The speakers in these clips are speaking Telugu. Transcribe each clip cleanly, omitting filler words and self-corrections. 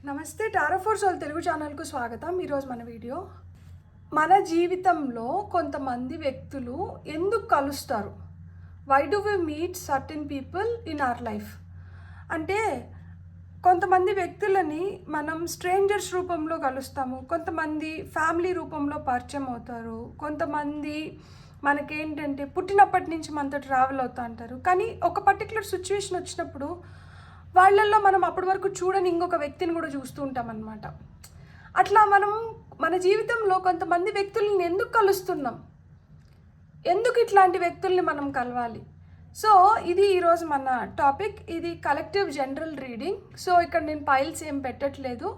నమస్తే టారో ఫర్ సోల్ తెలుగు ఛానల్కు స్వాగతం. ఈరోజు మన వీడియో మన జీవితంలో కొంతమంది వ్యక్తులు ఎందుకు కలుస్తారు, why do we meet certain people in our life అంటే కొంతమంది వ్యక్తులని మనం స్ట్రేంజర్స్ రూపంలో కలుస్తాము, కొంతమంది ఫ్యామిలీ రూపంలో పరిచయం అవుతారు, కొంతమంది మనకేంటంటే పుట్టినప్పటి నుంచి మనతో ట్రావెల్ అవుతూ అంటారు. కానీ ఒక పర్టికులర్ సిచ్యువేషన్ వచ్చినప్పుడు వాళ్ళల్లో మనం అప్పటి వరకు చూడని ఇంకొక వ్యక్తిని కూడా చూస్తూ ఉంటాం అన్నమాట. అట్లా మనం మన జీవితంలో కొంతమంది వ్యక్తుల్ని ఎందుకు కలుస్తున్నాం, ఎందుకు ఇట్లాంటి వ్యక్తుల్ని మనం కలవాలి? సో ఇది ఈరోజు మన టాపిక్. ఇది కలెక్టివ్ జనరల్ రీడింగ్. సో ఇక్కడ నేను పైల్స్ ఏం పెట్టట్లేదు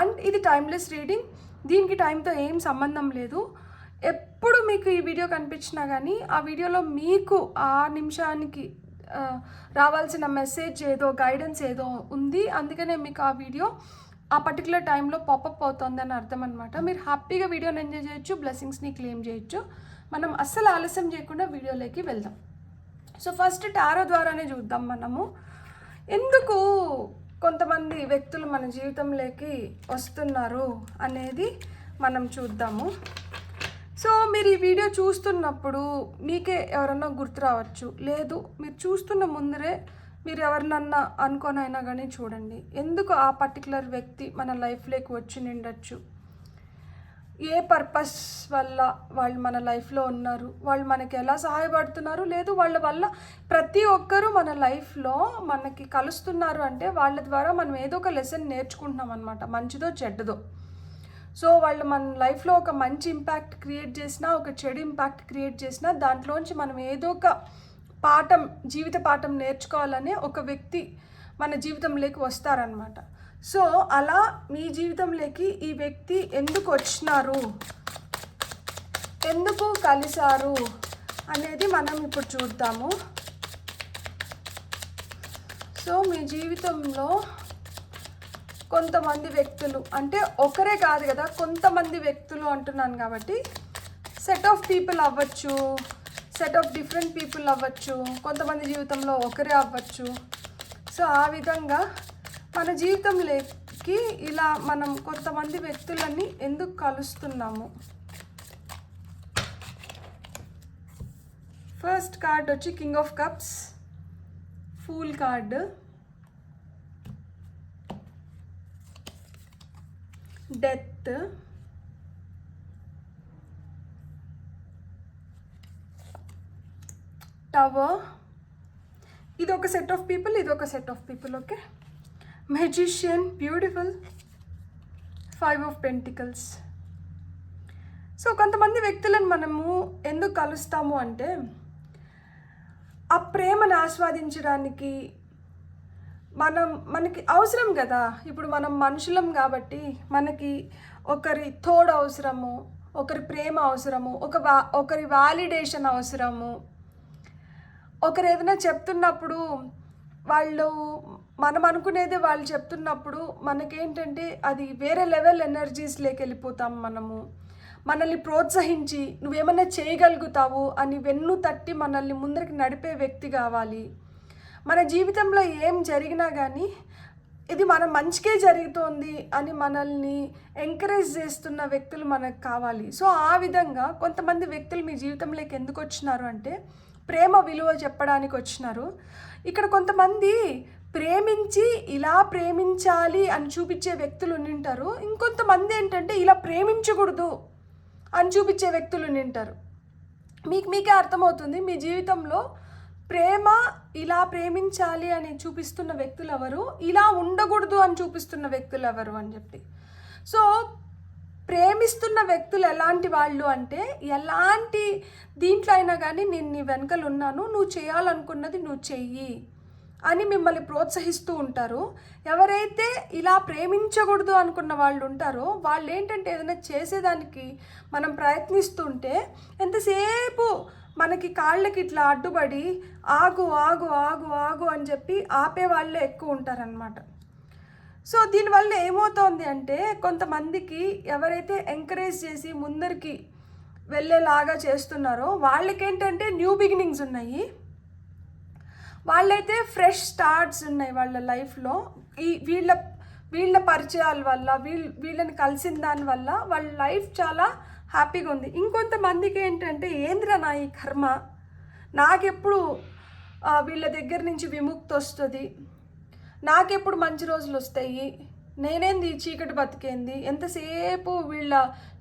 అండ్ ఇది టైమ్లెస్ రీడింగ్. దీనికి టైంతో ఏం సంబంధం లేదు. ఎప్పుడు మీకు ఈ వీడియో కనిపించినా కానీ ఆ వీడియోలో మీకు ఆ నిమిషానికి రావాల్సిన మెసేజ్ ఏదో, గైడెన్స్ ఏదో ఉంది, అందుకనే మీకు ఆ వీడియో ఆ పర్టికులర్ టైంలో పాపప్ అవుతుంది అని అర్థం అనమాట. మీరు హ్యాపీగా వీడియోని ఎంజాయ్ చేయొచ్చు, బ్లెస్సింగ్స్ని క్లెయిమ్ చేయొచ్చు. మనం అస్సలు ఆలస్యం చేయకుండా వీడియోలోకి వెళ్దాం. సో ఫస్ట్ టారో ద్వారానే చూద్దాం మనము ఎందుకు కొంతమంది వ్యక్తులు మన జీవితంలోకి వస్తున్నారు అనేది మనం చూద్దాము. సో మీరు ఈ వీడియో చూస్తున్నప్పుడు మీకే ఎవరన్నా గుర్తు రావచ్చు, లేదు మీరు చూస్తున్న ముందరే మీరు ఎవరినన్నా అనుకోనైనా కానీ చూడండి ఎందుకు ఆ పర్టికులర్ వ్యక్తి మన లైఫ్లోకి వచ్చి నిండొచ్చు, ఏ పర్పస్ వల్ల వాళ్ళు మన లైఫ్లో ఉన్నారు, వాళ్ళు మనకి ఎలా సహాయపడుతున్నారు, లేదు వాళ్ళ వల్ల ప్రతి ఒక్కరూ మన లైఫ్లో మనకి కలుస్తున్నారు అంటే వాళ్ళ ద్వారా మనం ఏదో ఒక లెసన్ నేర్చుకుంటున్నాం అనమాట, మంచిదో చెడ్డదో. సో వాళ్ళు మన లైఫ్లో ఒక మంచి ఇంపాక్ట్ క్రియేట్ చేసినా, ఒక చెడు ఇంపాక్ట్ క్రియేట్ చేసినా దాంట్లోంచి మనం ఏదో ఒక పాఠం, జీవిత పాఠం నేర్చుకోవాలనే ఒక వ్యక్తి మన జీవితంలోకి వస్తారనమాట. సో అలా మీ జీవితంలోకి ఈ వ్యక్తి ఎందుకు వచ్చినారు, ఎందుకు కలిశారు అనేది మనం ఇప్పుడు చూద్దాము. సో మీ జీవితంలో కొంతమంది వ్యక్తులు అంటే ఒకరే కాదు కదా, కొంతమంది వ్యక్తులు అంటున్నాను కాబట్టి సెట్ ఆఫ్ పీపుల్ అవ్వచ్చు, సెట్ ఆఫ్ డిఫరెంట్ పీపుల్ అవ్వచ్చు, కొంతమంది జీవితంలో ఒకరే అవ్వచ్చు. సో ఆ విధంగా మన జీవితంలోకి ఇలా మనం కొంతమంది వ్యక్తులని ఎందుకు కలుస్తున్నాము. ఫస్ట్ కార్డ్ వచ్చి king of cups, fool card, death, tower. ఇది ఒక సెట్ ఆఫ్ పీపుల్, ఇది ఒక set of people. Okay, magician, beautiful, 5 of pentacles. So కొంతమంది వ్యక్తులను మనము ఎందుకు కలుస్తాము అంటే ఆ ప్రేమను ఆస్వాదించడానికి మనకి అవసరం కదా. ఇప్పుడు మనం మనుషులం కాబట్టి మనకి ఒకరి తోడు అవసరము, ఒకరి ప్రేమ అవసరము, ఒకరి వాలిడేషన్ అవసరము. ఒకరు ఏదైనా చెప్తున్నప్పుడు మనం అనుకునేది వాళ్ళు చెప్తున్నప్పుడు మనకేంటంటే అది వేరే లెవెల్ ఎనర్జీస్లోకి వెళ్ళిపోతాం. మనల్ని ప్రోత్సహించి నువ్వేమన్నా చేయగలుగుతావు అని వెన్ను తట్టి మనల్ని ముందరికి నడిపే వ్యక్తి కావాలి. మన జీవితంలో ఏం జరిగినా కానీ ఇది మన మంచికే జరుగుతోంది అని మనల్ని ఎంకరేజ్ చేస్తున్న వ్యక్తులు మనకు కావాలి. సో ఆ విధంగా కొంతమంది వ్యక్తులు మీ జీవితంలోకి ఎందుకు వచ్చినారు అంటే ప్రేమ విలువ చెప్పడానికి వచ్చినారు. ఇక్కడ కొంతమంది ప్రేమించి ఇలా ప్రేమించాలి అని చూపించే వ్యక్తులు ఉండింటారు, ఇంకొంతమంది ఏంటంటే ఇలా ప్రేమించకూడదు అని చూపించే వ్యక్తులు ఉండింటారు. మీకే అర్థమవుతుంది మీ జీవితంలో ప్రేమ ఇలా ప్రేమించాలి అని చూపిస్తున్న వ్యక్తులు ఎవరు, ఇలా ఉండకూడదు అని చూపిస్తున్న వ్యక్తులు ఎవరు అని చెప్పి. సో ప్రేమిస్తున్న వ్యక్తులు ఎలాంటి వాళ్ళు అంటే ఎలాంటి దీంట్లో అయినా కానీ నేను నీ వెనకలు ఉన్నాను, నువ్వు చేయాలనుకున్నది నువ్వు చెయ్యి అని మిమ్మల్ని ప్రోత్సహిస్తూ ఉంటారు. ఎవరైతే ఇలా ప్రేమించకూడదు అనుకున్న వాళ్ళు ఉంటారో వాళ్ళు ఏంటంటే ఏదైనా చేసేదానికి మనం ప్రయత్నిస్తుంటే ఎంతసేపు మనకి కాళ్ళకి ఇట్లా అడ్డుపడి ఆగు ఆగు ఆగు ఆగు అని చెప్పి ఆపే వాళ్ళే ఎక్కువ ఉంటారనమాట. సో దీనివల్ల ఏమవుతోంది అంటే కొంతమందికి ఎవరైతే ఎంకరేజ్ చేసి ముందరికి వెళ్ళేలాగా చేస్తున్నారో వాళ్ళకేంటంటే న్యూ బిగినింగ్స్ ఉన్నాయి, వాళ్ళైతే ఫ్రెష్ స్టార్ట్స్ ఉన్నాయి వాళ్ళ లైఫ్లో. వీళ్ళ వీళ్ళ పరిచయాల వల్ల వీళ్ళని కలిసిన దానివల్ల వాళ్ళ లైఫ్ చాలా హ్యాపీగా ఉంది. ఇంకొంతమందికి ఏంటంటే ఏంద్రా నా ఈ కర్మ, నాకెప్పుడు వీళ్ళ దగ్గర నుంచి విముక్తి వస్తుంది, నాకెప్పుడు మంచి రోజులు వస్తాయి, నేనేంది చీకటి బతికేంది, ఎంతసేపు వీళ్ళ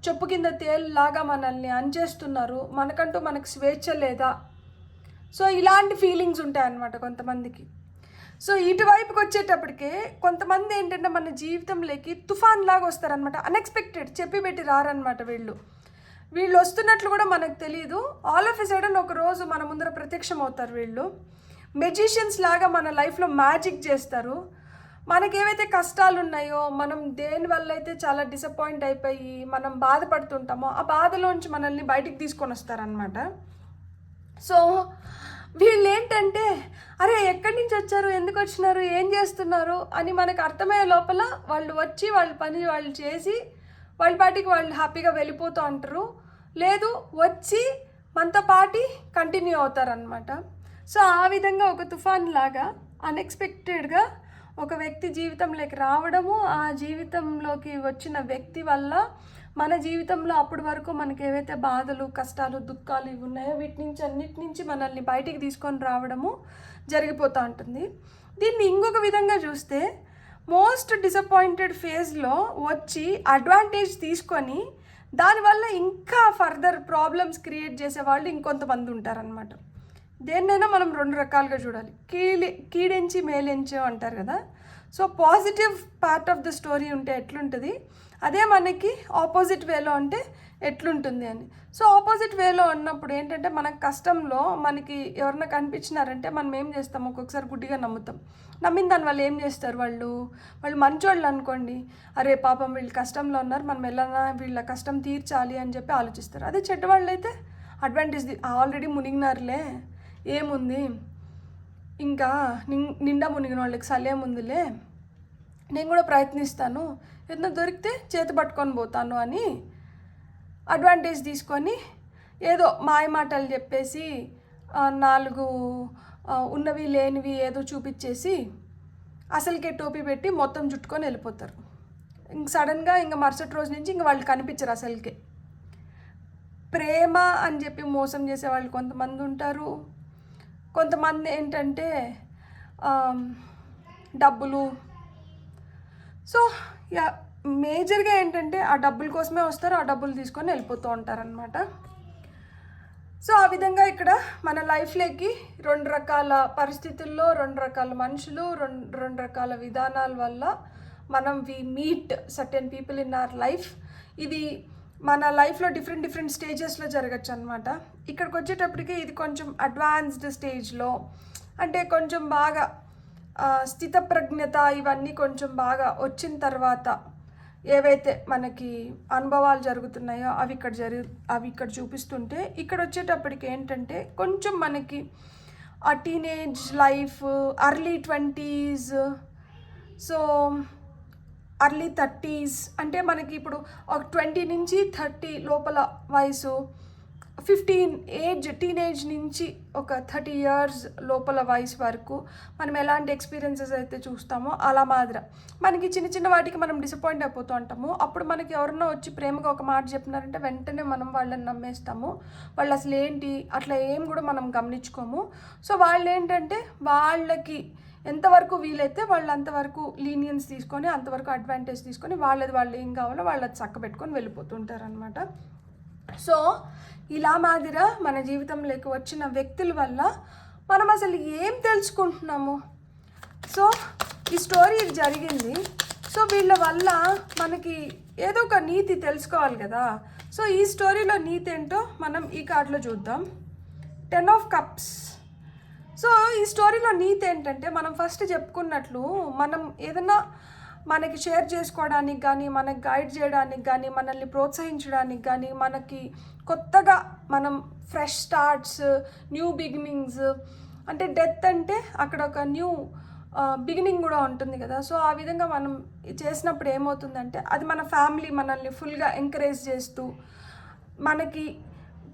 చెప్పు కింద తేలులాగా మనల్ని అంచేస్తున్నారు, మనకు స్వేచ్ఛ లేదా. సో ఇలాంటి ఫీలింగ్స్ ఉంటాయన్నమాట కొంతమందికి. సో ఇటువైపుకి వచ్చేటప్పటికే కొంతమంది ఏంటంటే మన జీవితంలోకి తుఫాన్ లాగా వస్తారనమాట. అన్ఎక్స్పెక్టెడ్, చెప్పి పెట్టి రారనమాట. వీళ్ళు వస్తున్నట్లు కూడా మనకు తెలియదు. ఆల్ ఆఫ్ ఎ సడన్ ఒక రోజు మన ముందర ప్రత్యక్షం అవుతారు. వీళ్ళు మెజిషియన్స్ లాగా మన లైఫ్లో మ్యాజిక్ చేస్తారు. మనకేవైతే కష్టాలు ఉన్నాయో, మనం దేనివల్ల అయితే చాలా డిసప్పాయింట్ అయిపోయి మనం బాధపడుతుంటామో ఆ బాధలోంచి మనల్ని బయటికి తీసుకొని వస్తారనమాట. సో వీళ్ళు ఏంటంటే అరే ఎక్కడి నుంచి వచ్చారు, ఎందుకు వచ్చినారు, ఏం చేస్తున్నారు అని మనకు అర్థమయ్యే లోపల వాళ్ళు వచ్చి వాళ్ళ పని వాళ్ళు చేసి వాళ్ళ పాటికి వాళ్ళు హ్యాపీగా వెళ్ళిపోతూ ఉంటారు. లేదు వచ్చి మనతో పాటి కంటిన్యూ అవుతారనమాట. సో ఆ విధంగా ఒక తుఫాన్ లాగా అన్ఎక్స్పెక్టెడ్గా ఒక వ్యక్తి జీవితంలోకి రావడము, ఆ జీవితంలోకి వచ్చిన వ్యక్తి వల్ల మన జీవితంలో అప్పటి వరకు మనకి ఏవైతే బాధలు, కష్టాలు, దుఃఖాలు ఇవి ఉన్నాయో అన్నిటి నుంచి మనల్ని బయటికి తీసుకొని రావడము జరిగిపోతూ ఉంటుంది. దీన్ని ఇంకొక విధంగా చూస్తే మోస్ట్ డిసప్పాయింటెడ్ ఫేజ్లో వచ్చి అడ్వాంటేజ్ తీసుకొని దానివల్ల ఇంకా ఫర్దర్ ప్రాబ్లమ్స్ క్రియేట్ చేసే వాళ్ళు ఇంకొంతమంది ఉంటారనమాట. దేన్నైనా మనం 2 రకాలుగా చూడాలి. కీడెంచి మేలెంచో అంటారు కదా. So positive part of the story ఉంటే ఎట్లుంటుంది, అదే మనకి ఆపోజిట్ వేలో ఉంటే ఎట్లుంటుంది అని. సో ఆపోజిట్ వేలో ఉన్నప్పుడు ఏంటంటే మన కష్టంలో మనకి ఎవరన్నా కనిపించినారంటే మనం ఏం చేస్తాం, ఒక్కొక్కసారి గుడ్డిగా నమ్ముతాం. నమ్మిన దాని వాళ్ళు ఏం చేస్తారు, వాళ్ళు మంచోళ్ళు అనుకోండి, అరే పాపం వీళ్ళు కష్టంలో ఉన్నారు, మనం ఎలా వీళ్ళ కష్టం తీర్చాలి అని చెప్పి ఆలోచిస్తారు. అదే చెడ్డవాళ్ళు అయితే అడ్వాంటేజ్ ఆల్రెడీ మునిగినారులే, ఏముంది ఇంకా నిండా మునిగిన వాళ్ళకి సలేముందిలే, నేను కూడా ప్రయత్నిస్తాను, ఏదైనా దొరికితే చేతి పట్టుకొని పోతాను అని అడ్వాంటేజ్ తీసుకొని ఏదో మాయ మాటలు చెప్పేసి 4 ఉన్నవి లేనివి ఏదో చూపించేసి అసలుకే టోపీ పెట్టి మొత్తం చుట్టుకొని వెళ్ళిపోతారు. ఇంక సడన్గా ఇంకా మరుసటి రోజు నుంచి ఇంక వాళ్ళు కనిపించరు అసలుకే. ప్రేమ అని చెప్పి మోసం చేసే వాళ్ళు కొంతమంది ఉంటారు. కొంతమంది ఏంటంటే డబ్బులు. సో మేజర్గా ఏంటంటే ఆ డబ్బుల కోసమే వస్తారు, ఆ డబ్బులు తీసుకొని వెళ్ళిపోతూ ఉంటారనమాట. సో ఆ విధంగా ఇక్కడ మన లైఫ్లోకి 2 రకాల పరిస్థితుల్లో 2 రకాల మనుషులు 2 రకాల విధానాల వల్ల we meet certain people in our life. ఇది మన లైఫ్లో డిఫరెంట్ స్టేజెస్లో జరగచ్చు అనమాట. ఇక్కడికి వచ్చేటప్పటికి ఇది కొంచెం అడ్వాన్స్డ్ స్టేజ్లో, అంటే కొంచెం బాగా స్థితప్రజ్ఞత ఇవన్నీ కొంచెం బాగా వచ్చిన తర్వాత ఏవైతే మనకి అనుభవాలు జరుగుతున్నాయో అవి ఇక్కడ చూపిస్తుంటే, ఇక్కడ వచ్చేటప్పటికి ఏంటంటే కొంచెం మనకి ఆ teenage life, early 20s, so early 30s, అంటే మనకి ఇప్పుడు ఒక 20 నుంచి 30 లోపల వయసు, 15 ఏజ్ టీనేజ్ నుంచి ఒక 30 years లోపల వయసు వరకు మనం ఎలాంటి ఎక్స్పీరియన్సెస్ అయితే చూస్తామో అలా మాదిర మనకి చిన్న వాటికి మనం డిసప్పాయింట్ అయిపోతూ ఉంటాము. అప్పుడు మనకి ఎవరన్నా వచ్చి ప్రేమగా ఒక మాట చెప్పినారంటే వెంటనే మనం వాళ్ళని నమ్మేస్తాము. వాళ్ళు అసలు ఏంటి అట్లా ఏం కూడా మనం గమనించుకోము. సో వాళ్ళు ఏంటంటే వాళ్ళకి ఎంతవరకు వీలైతే వాళ్ళు అంతవరకు లీనియన్స్ తీసుకొని అంతవరకు అడ్వాంటేజ్ తీసుకొని వాళ్ళు ఏం కావాలో వాళ్ళది చక్క పెట్టుకొని వెళ్ళిపోతుంటారనమాట. సో ఇలా మాదిర మన జీవితంలోకి వచ్చిన వ్యక్తుల వల్ల మనం అసలు ఏం తెలుసుకుంటున్నాము. సో ఈ స్టోరీ జరిగింది. సో వీళ్ళ వల్ల మనకి ఏదో ఒక నీతి తెలుసుకోవాలి కదా. సో ఈ స్టోరీలో నీతి ఏంటో మనం ఈ కార్డులో చూద్దాం. 10 of Cups. సో ఈ స్టోరీలో నీతి ఏంటంటే మనం ఫస్ట్ చెప్పుకున్నట్లు మనం ఏదైనా మనకి షేర్ చేసుకోవడానికి కానీ, మనకి గైడ్ చేయడానికి కానీ, మనల్ని ప్రోత్సహించడానికి కానీ, మనకి కొత్తగా మనం ఫ్రెష్ స్టార్ట్స్, న్యూ బిగినింగ్స్, అంటే డెత్ అంటే అక్కడ ఒక న్యూ బిగినింగ్ కూడా ఉంటుంది కదా. సో ఆ విధంగా మనం చేసినప్పుడు ఏమవుతుందంటే అది మన ఫ్యామిలీ మనల్ని ఫుల్గా ఎంకరేజ్ చేస్తూ మనకి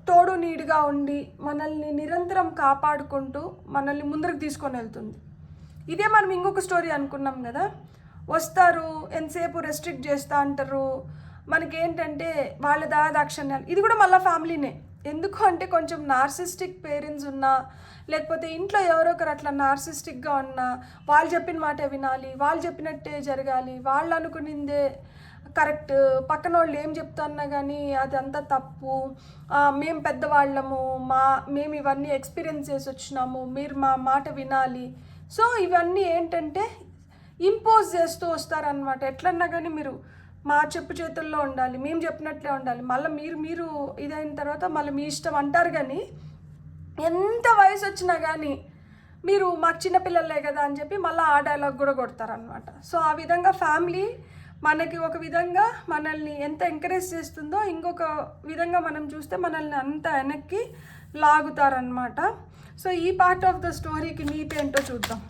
తోడు నీడుగా ఉండి మనల్ని నిరంతరం కాపాడుకుంటూ మనల్ని ముందరకు తీసుకొని వెళ్తుంది. ఇదే మనం ఇంకొక స్టోరీ అనుకున్నాం కదా, వస్తారు, ఎంతసేపు రెస్ట్రిక్ట్ చేస్తూ అంటారు. మనకేంటంటే వాళ్ళ దాక్షణ్యాలు, ఇది కూడా మళ్ళీ ఫ్యామిలీనే. ఎందుకు అంటే కొంచెం నార్సిస్టిక్ పేరెంట్స్ ఉన్నా, లేకపోతే ఇంట్లో ఎవరో ఒకరు అట్లా నార్సిస్టిక్గా ఉన్నా, వాళ్ళు చెప్పిన మాట వినాలి, వాళ్ళు చెప్పినట్టే జరగాలి, వాళ్ళు అనుకునిందే కరెక్ట్, పక్కన వాళ్ళు ఏం చెప్తున్నా కానీ అదంతా తప్పు, మేము పెద్దవాళ్ళము, మేము ఇవన్నీ ఎక్స్పీరియన్స్ చేసి వచ్చినాము, మీరు మా మాట వినాలి. సో ఇవన్నీ ఏంటంటే ఇంపోజ్ చేస్తూ వస్తారనమాట. ఎట్లన్నా కానీ మీరు మా చెప్పు చేతుల్లో ఉండాలి, మేము చెప్పినట్లే ఉండాలి, మళ్ళీ మీరు ఇదైన తర్వాత మళ్ళీ మీ ఇష్టం అంటారు. కానీ ఎంత వయసు వచ్చినా కానీ మీరు మాకు చిన్నపిల్లలే కదా అని చెప్పి మళ్ళీ ఆ డైలాగ్ కూడా కొడతారనమాట. సో ఆ విధంగా ఫ్యామిలీ మనకి ఒక విధంగా మనల్ని ఎంత ఎంకరేజ్ చేస్తుందో, ఇంకొక విధంగా మనం చూస్తే మనల్ని అంత వెనక్కి లాగుతారనమాట. సో ఈ పార్ట్ ఆఫ్ ద స్టోరీకి నీతి ఏంటో చూద్దాం.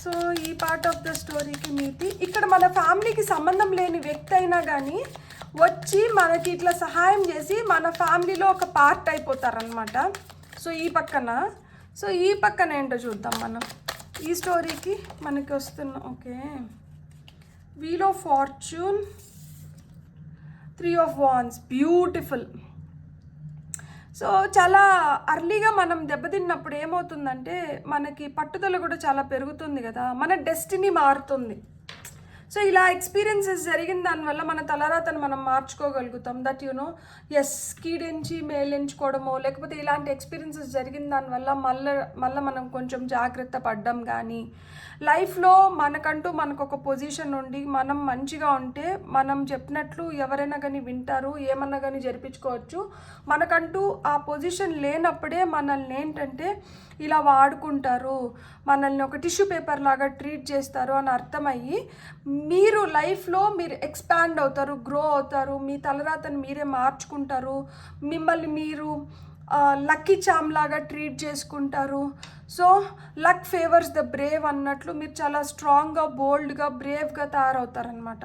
సో ఈ పార్ట్ ఆఫ్ ద స్టోరీకి నీతి, ఇక్కడ మన ఫ్యామిలీకి సంబంధం లేని వ్యక్తి అయినా కానీ వచ్చి మనకి ఇట్లా సహాయం చేసి మన ఫ్యామిలీలో ఒక పార్ట్ అయిపోతారనమాట. సో ఈ పక్కన ఏంటో చూద్దాం మనం. ఈ స్టోరీకి మనకి వస్తున్న okay, wheel of fortune, 3 of Wands, beautiful. So చాలా అర్లీగా మనం దెబ్బతిన్నప్పుడు ఏమవుతుందంటే మనకి పట్టుదల కూడా చాలా పెరుగుతుంది కదా, మన డెస్టినీ మారుతుంది. సో ఇలా ఎక్స్పీరియన్సెస్ జరిగిన దానివల్ల మన తలరాతను మనం మార్చుకోగలుగుతాం. దట్ ఎస్, కీడెంచి మేలెంచుకోవడమో లేకపోతే ఇలాంటి ఎక్స్పీరియన్సెస్ జరిగిన దానివల్ల మళ్ళీ మనం కొంచెం జాగ్రత్త పడ్డం. కానీ లైఫ్లో మనకంటూ మనకు ఒక పొజిషన్ ఉండి మనం మంచిగా ఉంటే మనం చెప్పినట్లు ఎవరైనా కానీ వింటారు, ఏమన్నా కానీ జరిపించుకోవచ్చు. మనకంటూ ఆ పొజిషన్ లేనప్పుడే మనల్ని ఏంటంటే ఇలా వాడుకుంటారు, మనల్ని ఒక టిష్యూ పేపర్ లాగా ట్రీట్ చేస్తారు అని అర్థమయ్యి మీరు లైఫ్లో మీరు ఎక్స్పాండ్ అవుతారు, గ్రో అవుతారు, మీ తలరాతను మీరే మార్చుకుంటారు, మిమ్మల్ని మీరు లక్కీ చామ్ లాగా ట్రీట్ చేసుకుంటారు. So luck favours the Brave అన్నట్లు మీరు చాలా స్ట్రాంగ్గా, బోల్డ్గా, బ్రేవ్గా తయారవుతారనమాట.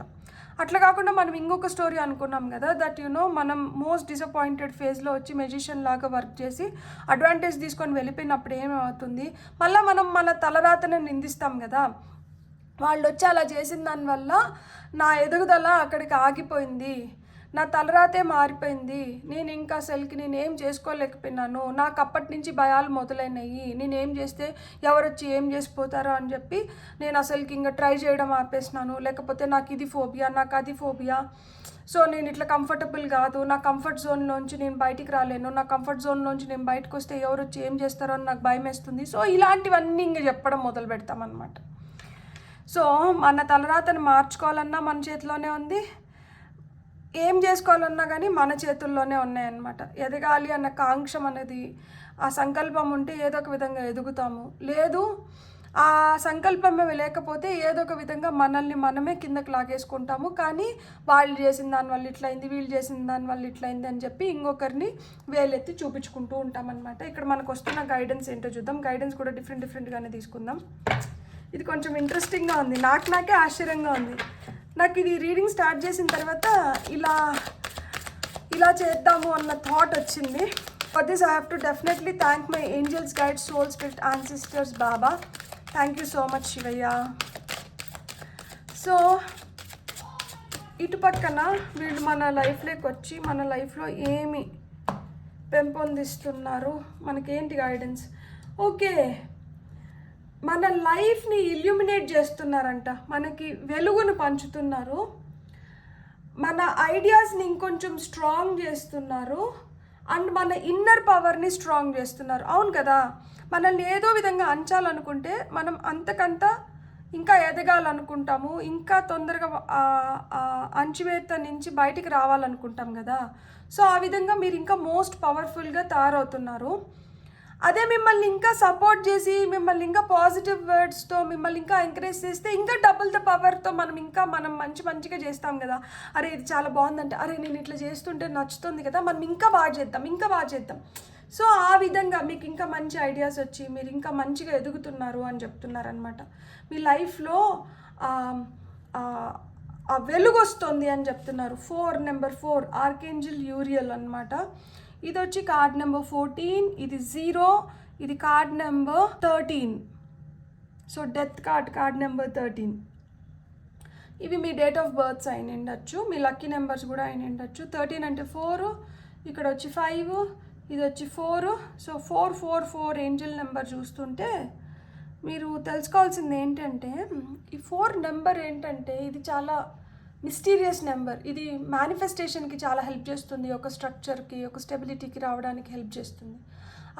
అట్లా కాకుండా మనం ఇంకొక స్టోరీ అనుకున్నాం కదా, దట్ మనం మోస్ట్ డిసప్పాయింటెడ్ ఫేజ్లో వచ్చి మెజిషియన్ లాగా వర్క్ చేసి అడ్వాంటేజ్ తీసుకొని వెళ్ళిపోయినప్పుడు ఏమవుతుంది, మళ్ళీ మనం మన తలరాతనే నిందిస్తాం కదా. వాళ్ళు వచ్చి అలా చేసిన దానివల్ల నా ఎదుగుదల అక్కడికి ఆగిపోయింది, నా తలరాతే మారిపోయింది, నేను ఇంకా అసలుకి నేనేం చేసుకోలేకపోయినాను, నాకు అప్పటి నుంచి భయాలు మొదలైనవి, నేనేం చేస్తే ఎవరొచ్చి ఏం చేసిపోతారో అని చెప్పి నేను అసలుకి ఇంకా ట్రై చేయడం ఆపేసినాను, లేకపోతే నాకు ఇది ఫోబియా, నాకు అది ఫోబియా, సో నేను ఇట్లా కంఫర్టబుల్ కాదు, నా కంఫర్ట్ జోన్లోంచి నేను బయటికి రాలేను, నా కంఫర్ట్ జోన్లోంచి నేను బయటకు వస్తే ఎవరు వచ్చి ఏం చేస్తారో అని నాకు భయం వేస్తుంది. సో ఇలాంటివన్నీ ఇంక చెప్పడం మొదలు పెడతామన్నమాట. సో మన తలరాతను మార్చుకోవాలన్నా మన చేతిలోనే ఉంది, ఏం చేసుకోవాలన్నా కానీ మన చేతుల్లోనే ఉన్నాయన్నమాట. ఎదగాలి అన్న కాంక్షం అనేది, ఆ సంకల్పం ఉంటే ఏదో ఒక విధంగా ఎదుగుతాము, లేదు ఆ సంకల్పమే లేకపోతే ఏదో ఒక విధంగా మనల్ని మనమే కిందకి లాగేసుకుంటాము. కానీ వాళ్ళు చేసిన దానివల్ల ఇట్లయింది, వీళ్ళు చేసిన దానివల్ల ఇట్లయింది అని చెప్పి ఇంకొకరిని వేలెత్తి చూపించుకుంటూ ఉంటామన్నమాట. ఇక్కడ మనకు వస్తున్న గైడెన్స్ ఏంటో చూద్దాం. గైడెన్స్ కూడా డిఫరెంట్గానే తీసుకుందాం. ఇది కొంచెం ఇంట్రెస్టింగ్గా ఉంది, నాకే ఆశ్చర్యంగా ఉంది. నాకు ఇది రీడింగ్ స్టార్ట్ చేసిన తర్వాత ఇలా చేద్దాము అన్న థాట్ వచ్చింది. For this I have to definitely thank my angels, guides, soul spirit, ancestors, బాబా. Thank you so much Shivayya. So ఇటు పక్కన వీళ్ళు మన లైఫ్లోకి వచ్చి మన లైఫ్లో ఏమి పెంపొందిస్తున్నారు, మనకేంటి గైడెన్స్. ఓకే, మన లైఫ్ని ఇల్యూమినేట్ చేస్తున్నారంట, మనకి వెలుగును పంచుతున్నారు, మన ఐడియాస్ని ఇంకొంచెం స్ట్రాంగ్ చేస్తున్నారు, అండ్ మన ఇన్నర్ పవర్ని స్ట్రాంగ్ చేస్తున్నారు. అవును కదా, మనల్ని ఏదో విధంగా అంచాలనుకుంటే మనం అంతకంత ఇంకా ఎదగాలనుకుంటాము, ఇంకా తొందరగా అంచువేత నుంచి బయటికి రావాలనుకుంటాం కదా. సో ఆ విధంగా మీరు ఇంకా మోస్ట్ పవర్ఫుల్గా తయారవుతున్నారు. అదే మిమ్మల్ని ఇంకా సపోర్ట్ చేసి, మిమ్మల్ని ఇంకా పాజిటివ్ వర్డ్స్తో మిమ్మల్ని ఇంకా ఎంకరేజ్ చేస్తే ఇంకా డబుల్ ద పవర్తో మనం మంచిగా చేస్తాం కదా. అరే ఇది చాలా బాగుందంటే, అరే నేను ఇట్లా చేస్తుంటే నచ్చుతుంది కదా, మనం ఇంకా బాగా చేద్దాం. సో ఆ విధంగా మీకు ఇంకా మంచి ఐడియాస్ వచ్చి మీరు ఇంకా మంచిగా ఎదుగుతున్నారు అని చెప్తున్నారనమాట. మీ లైఫ్లో ఆ వెలుగు వస్తుంది అని చెప్తున్నారు. నెంబర్ 4 ఆర్కేంజల్ యూరియల్ అనమాట. ఇది వచ్చి కార్డ్ నెంబర్ 14, ఇది 0, ఇది card number 13. So death card number 13. ఇవి మీ డేట్ ఆఫ్ బర్త్స్ అయిన ఉండొచ్చు, మీ లక్కీ నెంబర్స్ కూడా అయిన ఉండొచ్చు. 13 అంటే 4, ఇక్కడ వచ్చి 5, ఇది వచ్చి 4. సో 444 ఏంజల్ నెంబర్ చూస్తుంటే మీరు తెలుసుకోవాల్సింది ఏంటంటే, ఈ 4 నెంబర్ ఏంటంటే ఇది చాలా మిస్టీరియస్ నెంబర్. ఇది మేనిఫెస్టేషన్కి చాలా హెల్ప్ చేస్తుంది, ఒక స్ట్రక్చర్కి, ఒక స్టెబిలిటీకి రావడానికి హెల్ప్ చేస్తుంది.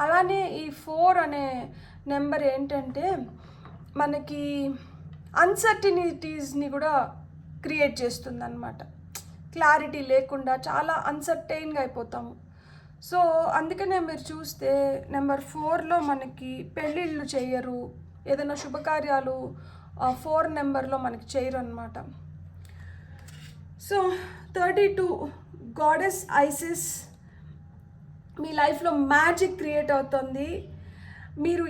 అలానే ఈ 4 అనే నెంబర్ ఏంటంటే మనకి అన్సర్టినిటీస్ని కూడా క్రియేట్ చేస్తుంది అన్నమాట. క్లారిటీ లేకుండా చాలా అన్సర్టైన్గా అయిపోతాము. సో అందుకనే మీరు చూస్తే నెంబర్ 4లో మనకి పెళ్ళిళ్ళు చేయరు, ఏదైనా శుభకార్యాలు 4 నెంబర్లో మనకి చేయరు అనమాట. సో 32 గాడెస్ ఐసిస్ మీ లైఫ్లో మ్యాజిక్ క్రియేట్ అవుతుంది. మీరు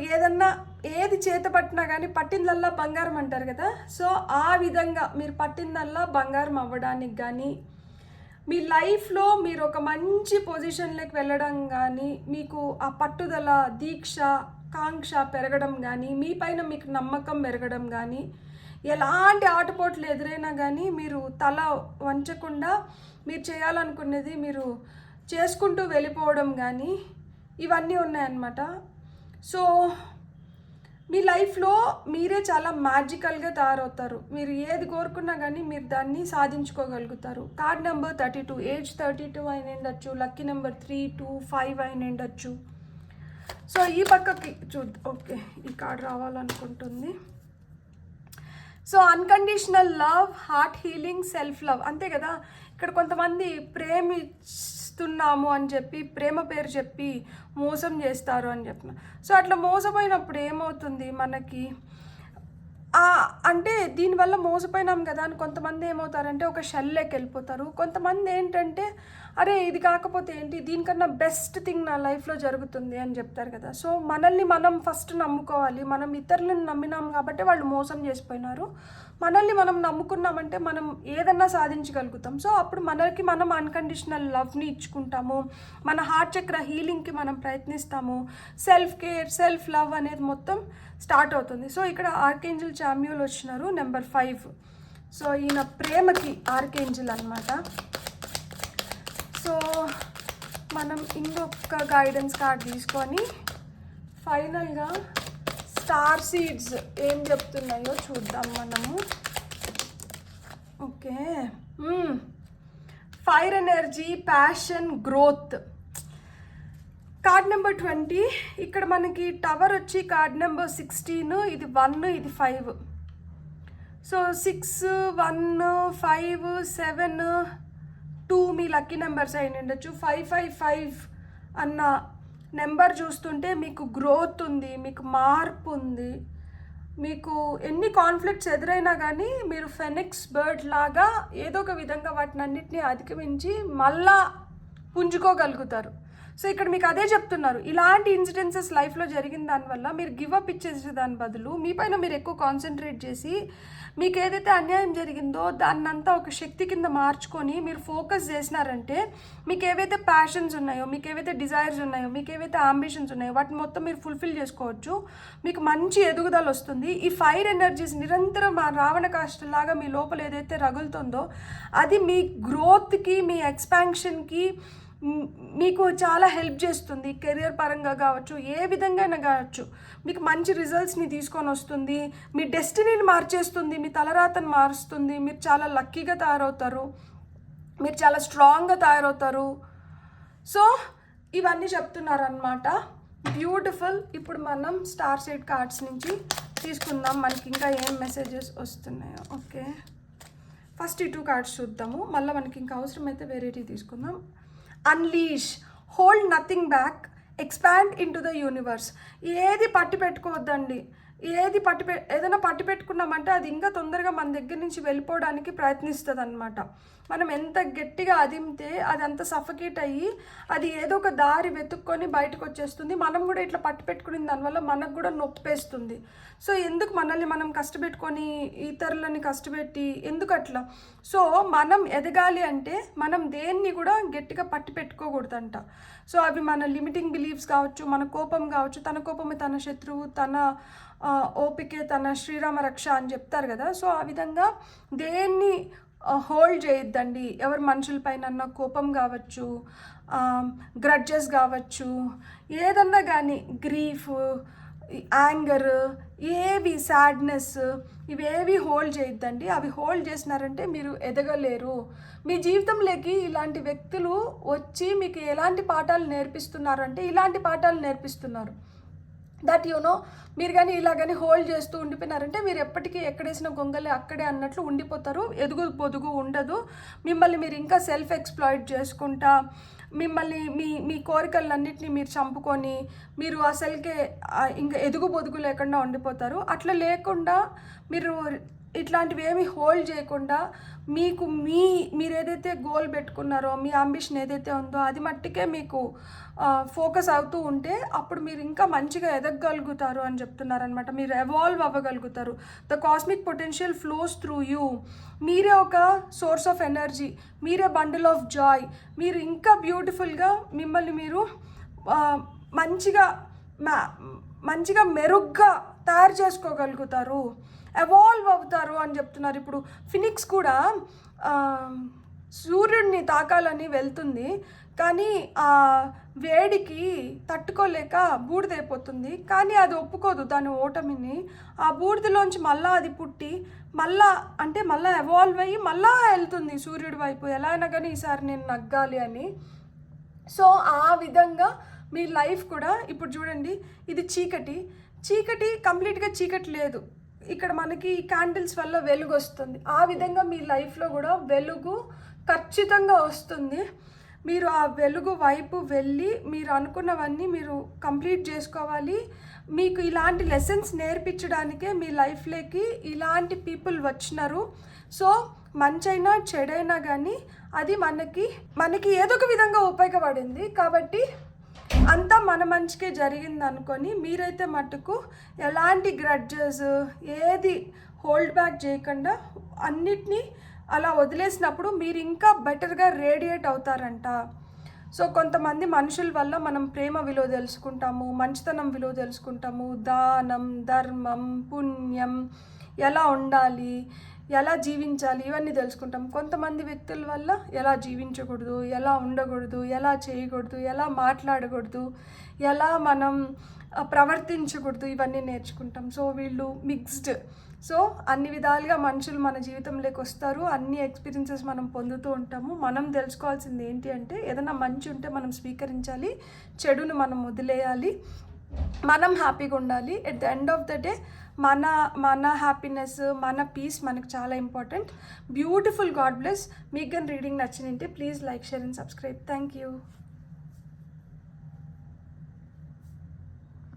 ఏది చేత పట్టినా కానీ పట్టిందల్లా బంగారం అంటారు కదా, సో ఆ విధంగా మీరు పట్టిందల్లా బంగారం అవ్వడానికి కానీ, మీ లైఫ్లో మీరు ఒక మంచి పొజిషన్లోకి వెళ్ళడం కానీ, మీకు ఆ పట్టుదల, దీక్ష, కాంక్ష పెరగడం కానీ, మీ పైన మీకు నమ్మకం పెరగడం కానీ, ఎలాంటి ఆటుపోట్లు ఎదురైనా కానీ మీరు తల వంచకుండా మీరు చేయాలనుకునేది మీరు చేసుకుంటూ వెళ్ళిపోవడం కానీ, ఇవన్నీ ఉన్నాయన్నమాట. సో మీ లైఫ్లో మీరే చాలా మ్యాజికల్గా తయారవుతారు. మీరు ఏది కోరుకున్నా కానీ మీరు దాన్ని సాధించుకోగలుగుతారు. కార్డ్ నెంబర్ 32, ఏజ్ 32 అయిన ఉండొచ్చు, లక్కీ నెంబర్ 3, 2, 5 అయిన ఉండొచ్చు. సో ఈ పక్కకి ఓకే, ఈ కార్డ్ రావాలనుకుంటుంది. So unconditional love, heart healing, self love, అంతే కదా. ఇక్కడ కొంతమంది ప్రేమిస్తున్నాము అని చెప్పి ప్రేమ పేరు చెప్పి మోసం చేస్తారు అని చెప్పిన. సో అట్లా మోసపోయినప్పుడు ఏమవుతుంది మనకి, అంటే దీనివల్ల మోసపోయినాం కదా అని కొంతమంది ఏమవుతారంటే ఒక షెల్లోకి వెళ్ళిపోతారు. కొంతమంది ఏంటంటే అరే ఇది కాకపోతే ఏంటి, దీనికన్నా బెస్ట్ థింగ్ నా లైఫ్లో జరుగుతుంది అని చెప్తారు కదా. సో మనల్ని మనం ఫస్ట్ నమ్ముకోవాలి. మనం ఇతరులను నమ్మినాం కాబట్టి వాళ్ళు మోసం చేసిపోయినారు. మనల్ని మనం నమ్ముకున్నామంటే మనం ఏదన్నా సాధించగలుగుతాం. సో అప్పుడు మనకి మనం అన్కండిషనల్ లవ్ని ఇచ్చుకుంటాము, మన హార్ట్ చక్ర హీలింగ్కి మనం ప్రయత్నిస్తాము, సెల్ఫ్ కేర్, సెల్ఫ్ లవ్ అనేది మొత్తం స్టార్ట్ అవుతుంది. సో ఇక్కడ ఆర్కేంజల్ చామ్యూల్ వచ్చినారు నెంబర్ 5. సో ఈయన ప్రేమకి ఆర్కేంజల్ అనమాట. సో మనం ఇంకొక గైడెన్స్ కార్డ్ తీసుకొని ఫైనల్గా స్టార్ సీడ్స్ ఏం చెప్తున్నాయో చూద్దాం మనము. Okay, fire energy, passion, growth. Card number 20. ఇక్కడ మనకి టవర్ వచ్చి కార్డ్ నెంబర్ 16, ఇది 1, ఇది 5. సో 6, 1, 5, 7, 2 మీ లక్కీ నెంబర్స్ అయిన ఉండొచ్చు. 555 అన్న నెంబర్ చూస్తుంటే మీకు గ్రోత్ ఉంది, మీకు మార్పు ఉంది. మీకు ఎన్ని కాన్ఫ్లిక్ట్స్ ఎదురైనా కానీ మీరు ఫెనిక్స్ బర్డ్ లాగా ఏదో ఒక విధంగా వాటిని అన్నిటినీ అధిగమించి మళ్ళా పుంజుకోగలుగుతారు. సో ఇక్కడ మీకు అదే చెప్తున్నారు. ఇలాంటి ఇన్సిడెన్సెస్ లైఫ్లో జరిగిన దానివల్ల మీరు గివప్ ఇచ్చేసే దాని బదులు మీ పైన మీరు ఎక్కువ కాన్సన్ట్రేట్ చేసి మీకు ఏదైతే అన్యాయం జరిగిందో దాన్నంతా ఒక శక్తి కింద మార్చుకొని మీరు ఫోకస్ చేసినారంటే మీకు ఏవైతే ప్యాషన్స్ ఉన్నాయో, మీకు ఏవైతే డిజైర్స్ ఉన్నాయో, మీకు ఏవైతే అంబిషన్స్ ఉన్నాయో వాటిని మొత్తం మీరు ఫుల్ఫిల్ చేసుకోవచ్చు. మీకు మంచి ఎదుగుదల వస్తుంది. ఈ ఫైర్ ఎనర్జీస్ నిరంతరం రావణ కాష్టలాగా మీ లోపల ఏదైతే రగులుతుందో అది మీ గ్రోత్కి, మీ ఎక్స్పాన్షన్కి మీకు చాలా హెల్ప్ చేస్తుంది. కెరియర్ పరంగా కావచ్చు, ఏ విధంగా కావచ్చు, మీకు మంచి రిజల్ట్స్ని తీసుకొని వస్తుంది. మీ డెస్టినీని మార్చేస్తుంది, మీ తలరాతను మారుస్తుంది. మీరు చాలా లక్కీగా తయారవుతారు, మీరు చాలా స్ట్రాంగ్గా తయారవుతారు. సో ఇవన్నీ చెప్తున్నారనమాట. బ్యూటిఫుల్. ఇప్పుడు మనం స్టార్ సైడ్ కార్డ్స్ నుంచి తీసుకుందాం, మనకి ఇంకా ఏం మెసేజెస్ వస్తున్నాయో. ఓకే, ఫస్ట్ ఈ 2 కార్డ్స్ చూద్దాము, మళ్ళీ మనకి ఇంకా అవసరమైతే వేరేటి తీసుకుందాం. Unleash, hold nothing back, expand in to the universe. ఏది పట్టి పెట్టుకోవద్దండి. ఏదైనా పట్టి పెట్టుకున్నామంటే అది ఇంకా తొందరగా మన దగ్గర నుంచి వెళ్ళిపోవడానికి ప్రయత్నిస్తుంది అనమాట. మనం ఎంత గట్టిగా అదిమితే అది అంత సఫకేట్ అయ్యి అది ఏదో ఒక దారి వెతుక్కొని బయటకు వచ్చేస్తుంది. మనం కూడా ఇట్లా పట్టి పెట్టుకునే దానివల్ల మనకు కూడా నొప్పేస్తుంది. సో ఎందుకు మనల్ని మనం కష్టపెట్టుకొని ఇతరులని కష్టపెట్టి ఎందుకు అట్లా? సో మనం ఎదగాలి అంటే మనం దేన్ని కూడా గట్టిగా పట్టి పెట్టుకోకూడదంట. సో అవి మన లిమిటింగ్ బిలీఫ్స్ కావచ్చు, మన కోపం కావచ్చు. తన కోపమే తన శత్రువు, తన ఓపికే తన శ్రీరామ రక్ష అని చెప్తారు కదా. సో ఆ విధంగా దేన్ని హోల్డ్ చేయొద్దండి. ఎవరు మనుషులపైన కోపం కావచ్చు, గ్రడ్జెస్ కావచ్చు, ఏదన్నా కానీ గ్రీఫ్, యాంగర్, ఏవి సాడ్నెస్, ఇవేవి హోల్డ్ చేయొద్దండి. అవి హోల్డ్ చేసినారంటే మీరు ఎదగలేరు. మీ జీవితంలోకి ఇలాంటి వ్యక్తులు వచ్చి మీకు ఎలాంటి పాఠాలు నేర్పిస్తున్నారంటే ఇలాంటి పాఠాలు నేర్పిస్తున్నారు. దట్ మీరు కానీ ఇలా కానీ హోల్డ్ చేస్తూ ఉండిపోయినారంటే మీరు ఎప్పటికీ ఎక్కడేసిన గొంగలి అక్కడే అన్నట్లు ఉండిపోతారు. ఎదుగు పొదుగు ఉండదు. మిమ్మల్ని మీరు ఇంకా సెల్ఫ్ ఎక్స్ప్లాయిట్ చేసుకుంటా, మిమ్మల్ని మీ కోరికలన్నింటినీ మీరు చంపుకొని మీరు అసలుకే ఇంకా ఎదుగు పొదుగు లేకుండా ఉండిపోతారు. అట్లా లేకుండా మీరు ఇట్లాంటివి ఏమి హోల్డ్ చేయకుండా మీకు మీరు ఏదైతే గోల్ పెట్టుకున్నారో, మీ అంబిషన్ ఏదైతే ఉందో అది మట్టికే మీకు ఫోకస్ అవుతూ ఉంటే అప్పుడు మీరు ఇంకా మంచిగా ఎదగగలుగుతారు అని చెప్తున్నారనమాట. మీరు ఎవాల్వ్ అవ్వగలుగుతారు. The cosmic potential flows through you. మీరే ఒక సోర్స్ ఆఫ్ ఎనర్జీ, మీరే బండిల్ ఆఫ్ జాయ్. మీరు ఇంకా బ్యూటిఫుల్గా మిమ్మల్ని మీరు మంచిగా మెరుగ్గా తయారు చేసుకోగలుగుతారు, ఎవాల్వ్ అవుతారు అని చెప్తున్నారు. ఇప్పుడు ఫినిక్స్ కూడా సూర్యుడిని తాకాలని వెళ్తుంది, కానీ ఆ వేడికి తట్టుకోలేక బూడిదైపోతుంది. కానీ అది ఒప్పుకోదు దాని ఓటమిని. ఆ బూడిదలోంచి మళ్ళీ అది పుట్టి మళ్ళా ఎవాల్వ్ అయ్యి మళ్ళా వెళ్తుంది సూర్యుడి వైపు. ఎలా అయినా కానీ ఈసారి నేను నగ్గాలి అని. సో ఆ విధంగా మీ లైఫ్ కూడా ఇప్పుడు చూడండి, ఇది చీకటి కంప్లీట్గా చీకటి లేదు. ఇక్కడ మనకి క్యాండిల్స్ వల్ల వెలుగు వస్తుంది. ఆ విధంగా మీ లైఫ్లో కూడా వెలుగు ఖచ్చితంగా వస్తుంది. మీరు ఆ వెలుగు వైపు వెళ్ళి మీరు అనుకున్నవన్నీ మీరు కంప్లీట్ చేసుకోవాలి. మీకు ఇలాంటి లెసన్స్ నేర్పించడానికే మీ లైఫ్లోకి ఇలాంటి పీపుల్ వచ్చినారు. సో మంచైనా చెడైనా కానీ అది మనకి ఏదో ఒక విధంగా ఉపయోగపడింది. కాబట్టి అంతా మన మంచికే జరిగింది అనుకొని మీరైతే మట్టుకు ఎలాంటి గ్రడ్జెస్ ఏది హోల్డ్ బ్యాక్ చేయకుండా అన్నిటినీ అలా వదిలేసినప్పుడు మీరు ఇంకా బెటర్గా రేడియేట్ అవుతారంట. సో కొంతమంది మనుషుల వల్ల మనం ప్రేమ విలువ తెలుసుకుంటాము, మంచితనం విలువ తెలుసుకుంటాము, దానం, ధర్మం, పుణ్యం, ఎలా ఉండాలి, ఎలా జీవించాలి, ఇవన్నీ తెలుసుకుంటాం. కొంతమంది వ్యక్తుల వల్ల ఎలా జీవించకూడదు, ఎలా ఉండకూడదు, ఎలా చేయకూడదు, ఎలా మాట్లాడకూడదు, ఎలా మనం ప్రవర్తించకూడదు, ఇవన్నీ నేర్చుకుంటాం. సో వీళ్ళు మిక్స్డ్. సో అన్ని విధాలుగా మనుషులు మన జీవితంలోకి వస్తారు, అన్ని ఎక్స్పీరియన్సెస్ మనం పొందుతూ ఉంటాము. మనం తెలుసుకోవాల్సింది ఏంటి అంటే ఏదైనా మంచి ఉంటే మనం స్వీకరించాలి, చెడును మనం వదిలేయాలి, మనం హ్యాపీగా ఉండాలి. At the end of the day మన హ్యాపీనెస్, మన పీస్ మనకు చాలా ఇంపార్టెంట్. బ్యూటిఫుల్. God bless. మీకు కానీ రీడింగ్ నచ్చినంటే please like, share and subscribe. Thank you.